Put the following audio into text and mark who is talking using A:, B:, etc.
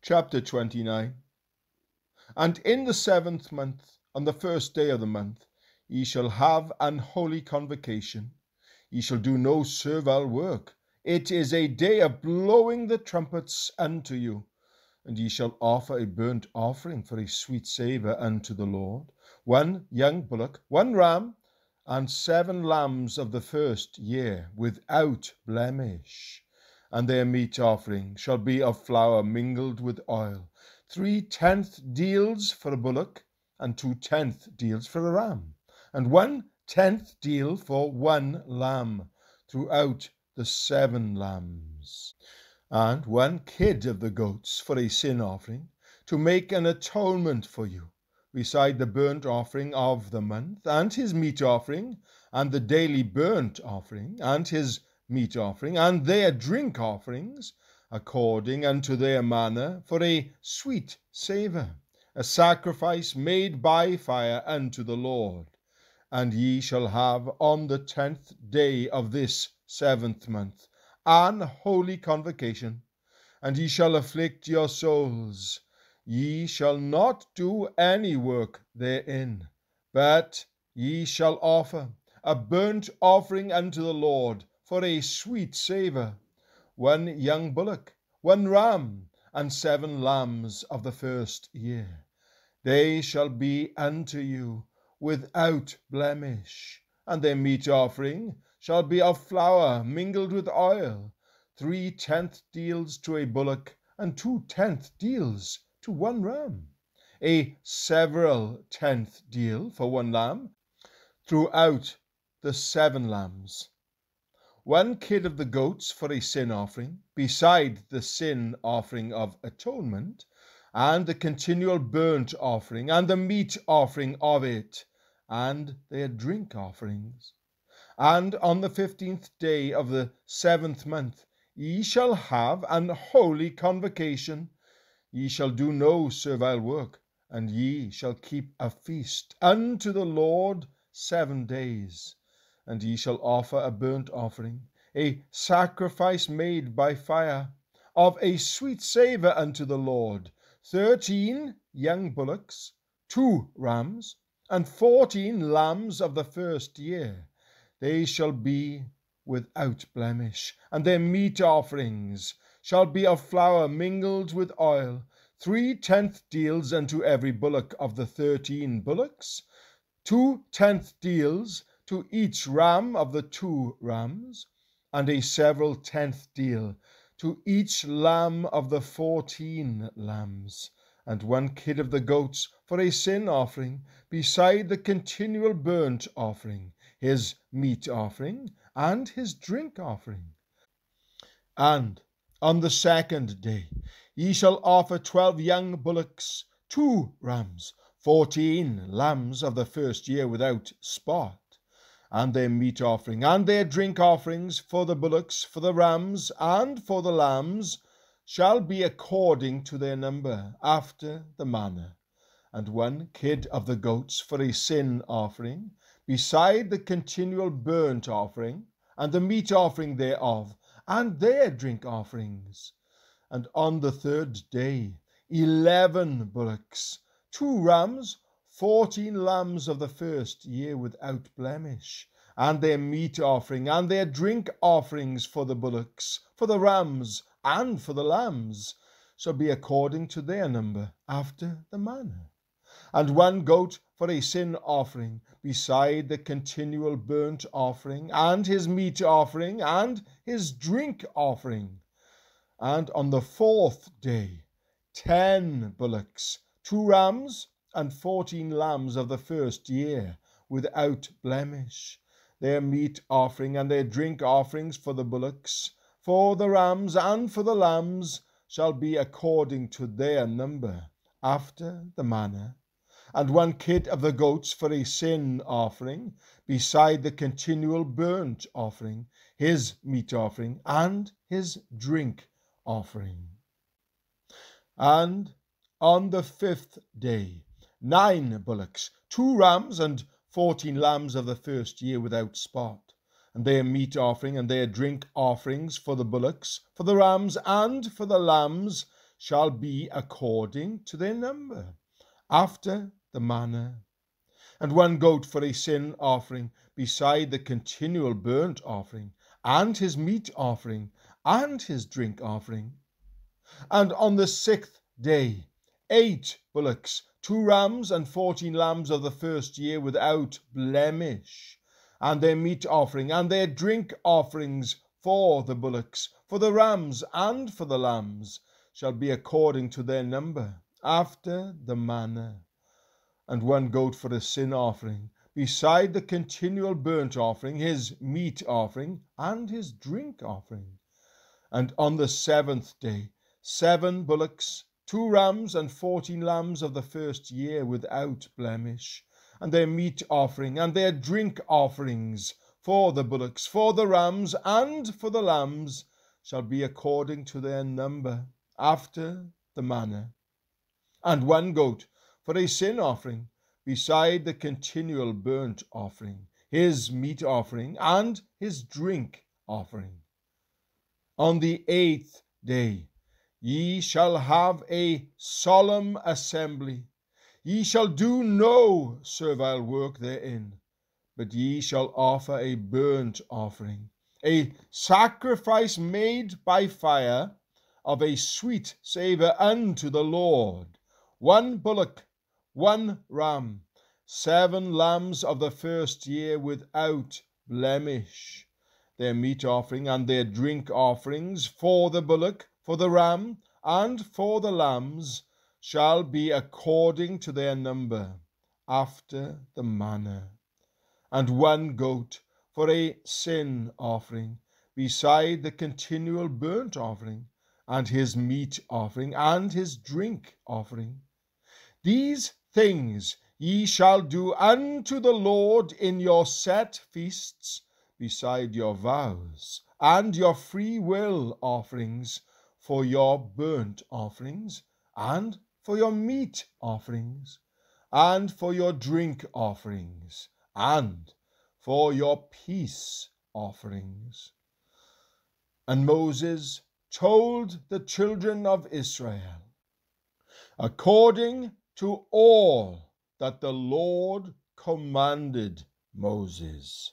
A: Chapter 29. And in the 7th month, on the 1st day of the month, ye shall have an holy convocation. Ye shall do no servile work. It is a day of blowing the trumpets unto you. And ye shall offer a burnt offering for a sweet savour unto the Lord, 1 young bullock, 1 ram, and 7 lambs of the first year, without blemish. And their meat offering shall be of flour mingled with oil, 3/10 deals for a bullock, and 2/10 deals for a ram, and 1/10 deal for 1 lamb, throughout the 7 lambs, and 1 kid of the goats for a sin offering, to make an atonement for you, beside the burnt offering of the month, and his meat offering, and the daily burnt offering, and his meat offering, and their drink offerings, according unto their manner, for a sweet savour, a sacrifice made by fire unto the Lord. And ye shall have on the 10th day of this 7th month an holy convocation, and ye shall afflict your souls. Ye shall not do any work therein, but ye shall offer a burnt offering unto the Lord for a sweet savour, 1 young bullock, 1 ram, and 7 lambs of the first year. They shall be unto you without blemish, and their meat offering shall be of flour mingled with oil, 3/10 deals to a bullock, and 2/10 deals to 1 ram, a several 10th deal for 1 lamb, throughout the 7 lambs. 1 kid of the goats for a sin offering, beside the sin offering of atonement, and the continual burnt offering, and the meat offering of it, and their drink offerings. And on the 15th day of the 7th month ye shall have an holy convocation. Ye shall do no servile work, and ye shall keep a feast unto the Lord 7 days. And ye shall offer a burnt offering, a sacrifice made by fire, of a sweet savour unto the Lord, 13 young bullocks, 2 rams, and 14 lambs of the first year. They shall be without blemish, and their meat offerings shall be of flour mingled with oil, 3/10 deals unto every bullock of the 13 bullocks, 2/10 deals to each ram of the 2 rams, and a several 10th deal to each lamb of the 14 lambs, and 1 kid of the goats for a sin offering, beside the continual burnt offering, his meat offering, and his drink offering. And on the 2nd day ye shall offer 12 young bullocks, 2 rams, 14 lambs of the first year without spot, and their meat offering, and their drink offerings for the bullocks, for the rams, and for the lambs, shall be according to their number, after the manner. And 1 kid of the goats for a sin offering, beside the continual burnt offering, and the meat offering thereof, and their drink offerings. And on the 3rd day 11 bullocks, 2 rams, 14 lambs of the first year without blemish, and their meat offering, and their drink offerings for the bullocks, for the rams, and for the lambs, shall be according to their number, after the manner. And 1 goat for a sin offering, beside the continual burnt offering, and his meat offering, and his drink offering. And on the 4th day 10 bullocks, 2 rams, and 14 lambs of the first year, without blemish, their meat offering and their drink offerings for the bullocks, for the rams, and for the lambs, shall be according to their number, after the manner. And 1 kid of the goats for a sin offering, beside the continual burnt offering, his meat offering, and his drink offering. And on the 5th day 9 bullocks, 2 rams, and 14 lambs of the first year without spot, and their meat offering and their drink offerings for the bullocks, for the rams, and for the lambs, shall be according to their number, after the manner. And 1 goat for a sin offering, beside the continual burnt offering, and his meat offering, and his drink offering. And on the 6th day, 8 bullocks, 2 rams, and 14 lambs of the first year without blemish, and their meat offering, and their drink offerings for the bullocks, for the rams, and for the lambs, shall be according to their number, after the manner. And 1 goat for a sin offering, beside the continual burnt offering, his meat offering, and his drink offering. And on the 7th day, 7 bullocks, 2 rams, and 14 lambs of the first year without blemish, and their meat offering, and their drink offerings for the bullocks, for the rams, and for the lambs, shall be according to their number, after the manner. And 1 goat for a sin offering, beside the continual burnt offering, his meat offering, and his drink offering. On the 8th day ye shall have a solemn assembly. Ye shall do no servile work therein, but ye shall offer a burnt offering, a sacrifice made by fire, of a sweet savour unto the Lord. 1 bullock, 1 ram, 7 lambs of the first year without blemish, their meat offering and their drink offerings for the bullock, for the ram, and for the lambs, shall be according to their number, after the manner. And 1 goat for a sin offering, beside the continual burnt offering, and his meat offering, and his drink offering. These things ye shall do unto the Lord in your set feasts, beside your vows, and your free will offerings, for your burnt offerings, and for your meat offerings, and for your drink offerings, and for your peace offerings. And Moses told the children of Israel, according to all that the Lord commanded Moses.